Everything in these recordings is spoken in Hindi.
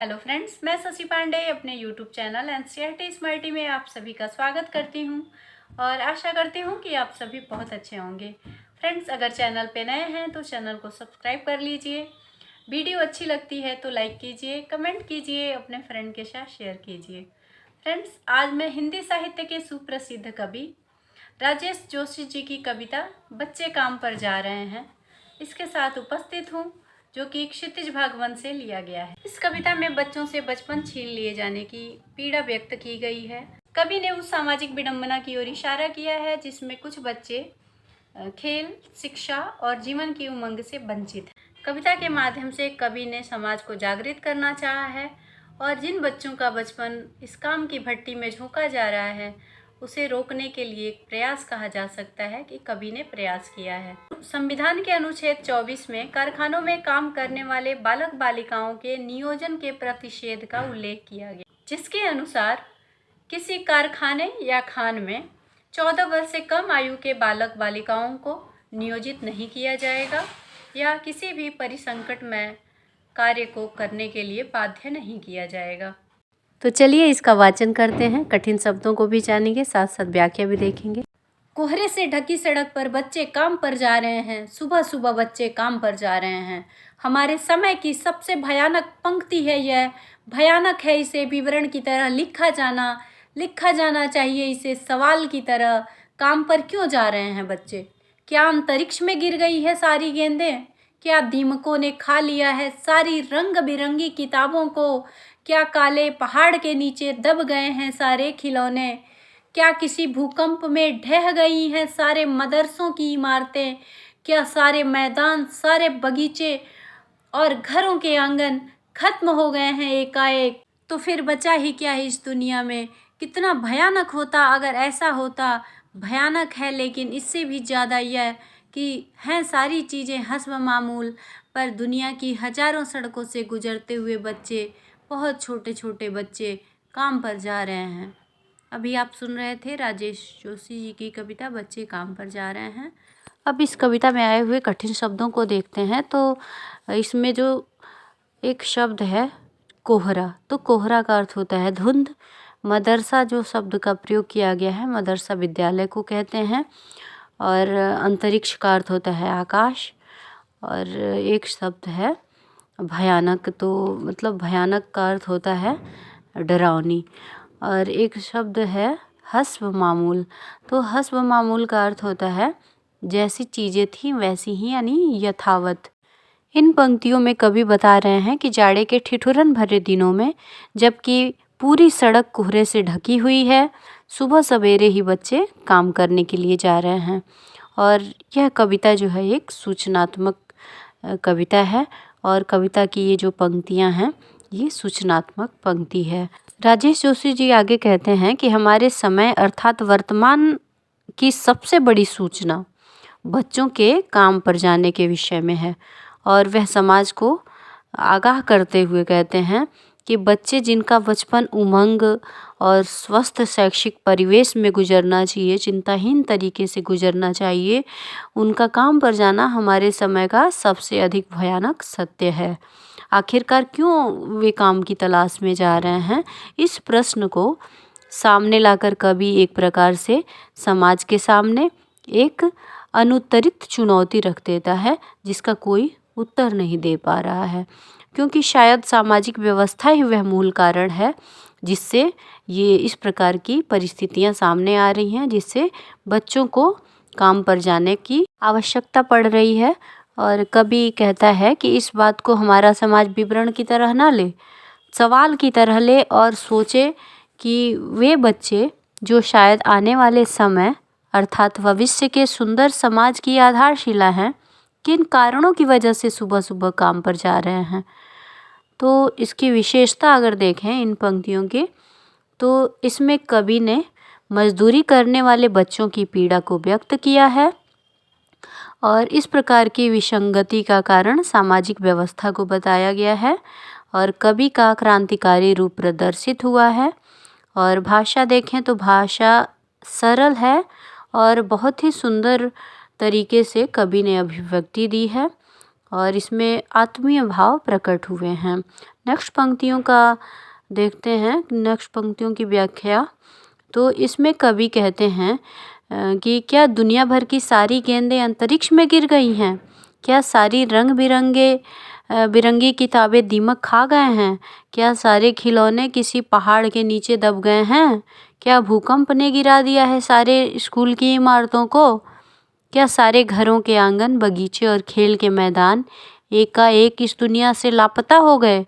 हेलो फ्रेंड्स, मैं शशि पांडे अपने यूट्यूब चैनल एनसीईआरटी स्मार्टी में आप सभी का स्वागत करती हूं और आशा करती हूं कि आप सभी बहुत अच्छे होंगे। फ्रेंड्स, अगर चैनल पे नए हैं तो चैनल को सब्सक्राइब कर लीजिए। वीडियो अच्छी लगती है तो लाइक कीजिए, कमेंट कीजिए, अपने फ्रेंड के साथ शेयर कीजिए। फ्रेंड्स, आज मैं हिंदी साहित्य के सुप्रसिद्ध कवि राजेश जोशी जी की कविता बच्चे काम पर जा रहे हैं इसके साथ उपस्थित हूँ, जो कि क्षितिज भागवत से लिया गया है। इस कविता में बच्चों से बचपन छीन लिए जाने की पीड़ा व्यक्त की गई है। कवि ने उस सामाजिक विडंबना की ओर इशारा किया है जिसमें कुछ बच्चे खेल, शिक्षा और जीवन की उमंग से वंचित हैं। कविता के माध्यम से कवि ने समाज को जागृत करना चाहा है और जिन बच्चों का बचपन इस काम की भट्टी में झोंका जा रहा है उसे रोकने के लिए एक प्रयास कहा जा सकता है कि कवि ने प्रयास किया है। संविधान के अनुच्छेद 24 में कारखानों में काम करने वाले बालक बालिकाओं के नियोजन के प्रतिषेध का उल्लेख किया गया, जिसके अनुसार किसी कारखाने या खान में 14 वर्ष से कम आयु के बालक बालिकाओं को नियोजित नहीं किया जाएगा या किसी भी परिसंकटमय कार्य को करने के लिए बाध्य नहीं किया जाएगा। तो चलिए इसका वाचन करते हैं, कठिन शब्दों को भी जानेंगे, साथ साथ व्याख्या भी देखेंगे। कोहरे से ढकी सड़क पर बच्चे काम पर जा रहे हैं, सुबह सुबह बच्चे काम पर जा रहे हैं। हमारे समय की सबसे भयानक पंक्ति है यह, भयानक है इसे विवरण की तरह लिखा जाना चाहिए इसे सवाल की तरह। काम पर क्यों जा रहे हैं बच्चे? क्या अंतरिक्ष में गिर गई है सारी गेंदें? क्या दीमकों ने खा लिया है सारी रंग बिरंगी किताबों को? क्या काले पहाड़ के नीचे दब गए हैं सारे खिलौने? क्या किसी भूकंप में ढह गई हैं सारे मदरसों की इमारतें? क्या सारे मैदान, सारे बगीचे और घरों के आंगन खत्म हो गए हैं एकाएक? तो फिर बचा ही क्या है इस दुनिया में? कितना भयानक होता अगर ऐसा होता। भयानक है लेकिन इससे भी ज़्यादा यह कि हैं सारी चीज़ें हस्ब मामूल, पर दुनिया की हजारों सड़कों से गुजरते हुए बच्चे, बहुत छोटे छोटे बच्चे काम पर जा रहे हैं। अभी आप सुन रहे थे राजेश जोशी जी की कविता बच्चे काम पर जा रहे हैं। अब इस कविता में आए हुए कठिन शब्दों को देखते हैं। तो इसमें जो एक शब्द है कोहरा, तो कोहरा का अर्थ होता है धुंध। मदरसा जो शब्द का प्रयोग किया गया है, मदरसा विद्यालय को कहते हैं। और अंतरिक्ष का अर्थ होता है आकाश। और एक शब्द है भयानक, तो मतलब भयानक का अर्थ होता है डरावनी। और एक शब्द है हस्ब मामूल, तो हस्ब मामूल का अर्थ होता है जैसी चीज़ें थी वैसी ही, यानी यथावत। इन पंक्तियों में कवि बता रहे हैं कि जाड़े के ठिठुरन भरे दिनों में, जबकि पूरी सड़क कोहरे से ढकी हुई है, सुबह सवेरे ही बच्चे काम करने के लिए जा रहे हैं। और यह कविता जो है एक सूचनात्मक कविता है और कविता की ये जो पंक्तियां हैं ये सूचनात्मक पंक्ति है। राजेश जोशी जी आगे कहते हैं कि हमारे समय अर्थात वर्तमान की सबसे बड़ी सूचना बच्चों के काम पर जाने के विषय में है और वह समाज को आगाह करते हुए कहते हैं कि बच्चे जिनका बचपन उमंग और स्वस्थ शैक्षिक परिवेश में गुजरना चाहिए, चिंताहीन तरीके से गुजरना चाहिए, उनका काम पर जाना हमारे समय का सबसे अधिक भयानक सत्य है। आखिरकार क्यों वे काम की तलाश में जा रहे हैं, इस प्रश्न को सामने लाकर कवि एक प्रकार से समाज के सामने एक अनुत्तरित चुनौती रख देता है जिसका कोई उत्तर नहीं दे पा रहा है, क्योंकि शायद सामाजिक व्यवस्था ही वह मूल कारण है जिससे ये इस प्रकार की परिस्थितियां सामने आ रही हैं, जिससे बच्चों को काम पर जाने की आवश्यकता पड़ रही है। और कवि कहता है कि इस बात को हमारा समाज विवरण की तरह ना ले, सवाल की तरह ले और सोचे कि वे बच्चे जो शायद आने वाले समय अर्थात भविष्य के सुंदर समाज की आधारशिला हैं, किन कारणों की वजह से सुबह सुबह काम पर जा रहे हैं। तो इसकी विशेषता अगर देखें इन पंक्तियों के, तो इसमें कवि ने मजदूरी करने वाले बच्चों की पीड़ा को व्यक्त किया है और इस प्रकार की विसंगति का कारण सामाजिक व्यवस्था को बताया गया है और कवि का क्रांतिकारी रूप प्रदर्शित हुआ है। और भाषा देखें तो भाषा सरल है और बहुत ही सुंदर तरीके से कवि ने अभिव्यक्ति दी है और इसमें आत्मीय भाव प्रकट हुए हैं। नेक्स्ट पंक्तियों का देखते हैं, नेक्स्ट पंक्तियों की व्याख्या। तो इसमें कवि कहते हैं कि क्या दुनिया भर की सारी गेंदें अंतरिक्ष में गिर गई हैं? क्या सारी रंग बिरंगी किताबें दीमक खा गए हैं? क्या सारे खिलौने किसी पहाड़ के नीचे दब गए हैं? क्या भूकंप ने गिरा दिया है सारे स्कूल की इमारतों को? क्या सारे घरों के आंगन, बगीचे और खेल के मैदान एकाएक इस दुनिया से लापता हो गए?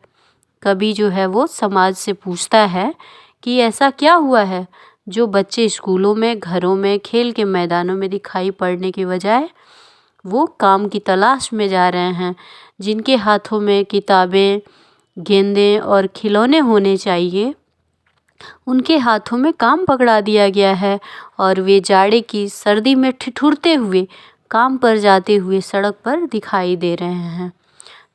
कवि जो है वो समाज से पूछता है कि ऐसा क्या हुआ है जो बच्चे स्कूलों में, घरों में, खेल के मैदानों में दिखाई पड़ने के बजाय वो काम की तलाश में जा रहे हैं। जिनके हाथों में किताबें, गेंदें और खिलौने होने चाहिए, उनके हाथों में काम पकड़ा दिया गया है और वे जाड़े की सर्दी में ठिठुरते हुए काम पर जाते हुए सड़क पर दिखाई दे रहे हैं।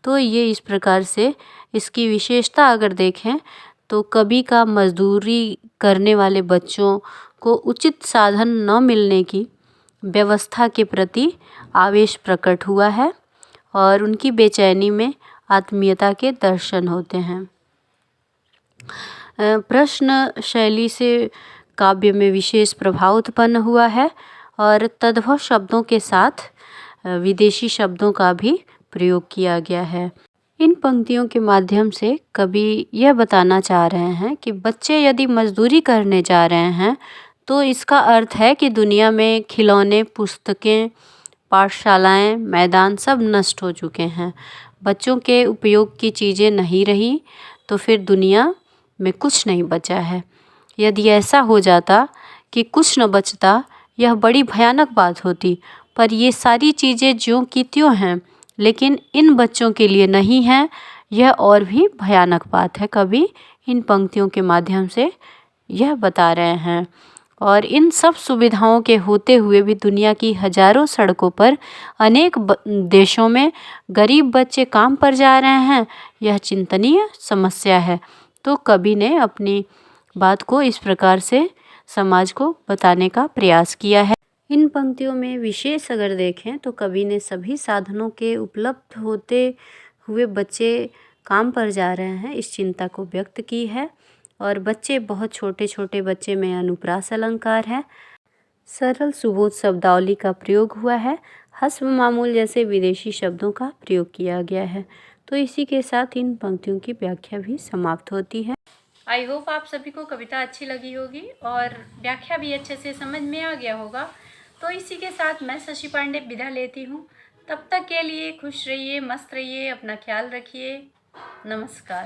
तो ये इस प्रकार से इसकी विशेषता अगर देखें तो कवि का मजदूरी करने वाले बच्चों को उचित साधन न मिलने की व्यवस्था के प्रति आवेश प्रकट हुआ है और उनकी बेचैनी में आत्मीयता के दर्शन होते हैं। प्रश्न शैली से काव्य में विशेष प्रभाव उत्पन्न हुआ है और तद्भव शब्दों के साथ विदेशी शब्दों का भी प्रयोग किया गया है। इन पंक्तियों के माध्यम से कवि यह बताना चाह रहे हैं कि बच्चे यदि मजदूरी करने जा रहे हैं तो इसका अर्थ है कि दुनिया में खिलौने, पुस्तकें, पाठशालाएं, मैदान सब नष्ट हो चुके हैं। बच्चों के उपयोग की चीज़ें नहीं रही तो फिर दुनिया में कुछ नहीं बचा है। यदि ऐसा हो जाता कि कुछ न बचता, यह बड़ी भयानक बात होती, पर ये सारी चीज़ें ज्यों की त्यों हैं, लेकिन इन बच्चों के लिए नहीं हैं, यह और भी भयानक बात है। कवि इन पंक्तियों के माध्यम से यह बता रहे हैं। और इन सब सुविधाओं के होते हुए भी दुनिया की हजारों सड़कों पर अनेक देशों में गरीब बच्चे काम पर जा रहे हैं, यह चिंतनीय समस्या है। तो कवि ने अपनी बात को इस प्रकार से समाज को बताने का प्रयास किया है। इन पंक्तियों में विशेष अगर देखें तो कवि ने सभी साधनों के उपलब्ध होते हुए बच्चे काम पर जा रहे हैं इस चिंता को व्यक्त की है। और बच्चे, बहुत छोटे छोटे बच्चे में अनुप्रास अलंकार है। सरल सुबोध शब्दावली का प्रयोग हुआ है। हस्ब मामूल जैसे विदेशी शब्दों का प्रयोग किया गया है। तो इसी के साथ इन पंक्तियों की व्याख्या भी समाप्त होती है। आई होप आप सभी को कविता अच्छी लगी होगी और व्याख्या भी अच्छे से समझ में आ गया होगा। तो इसी के साथ मैं शशि पांडे विदा लेती हूँ। तब तक के लिए खुश रहिए, मस्त रहिए, अपना ख्याल रखिए। नमस्कार।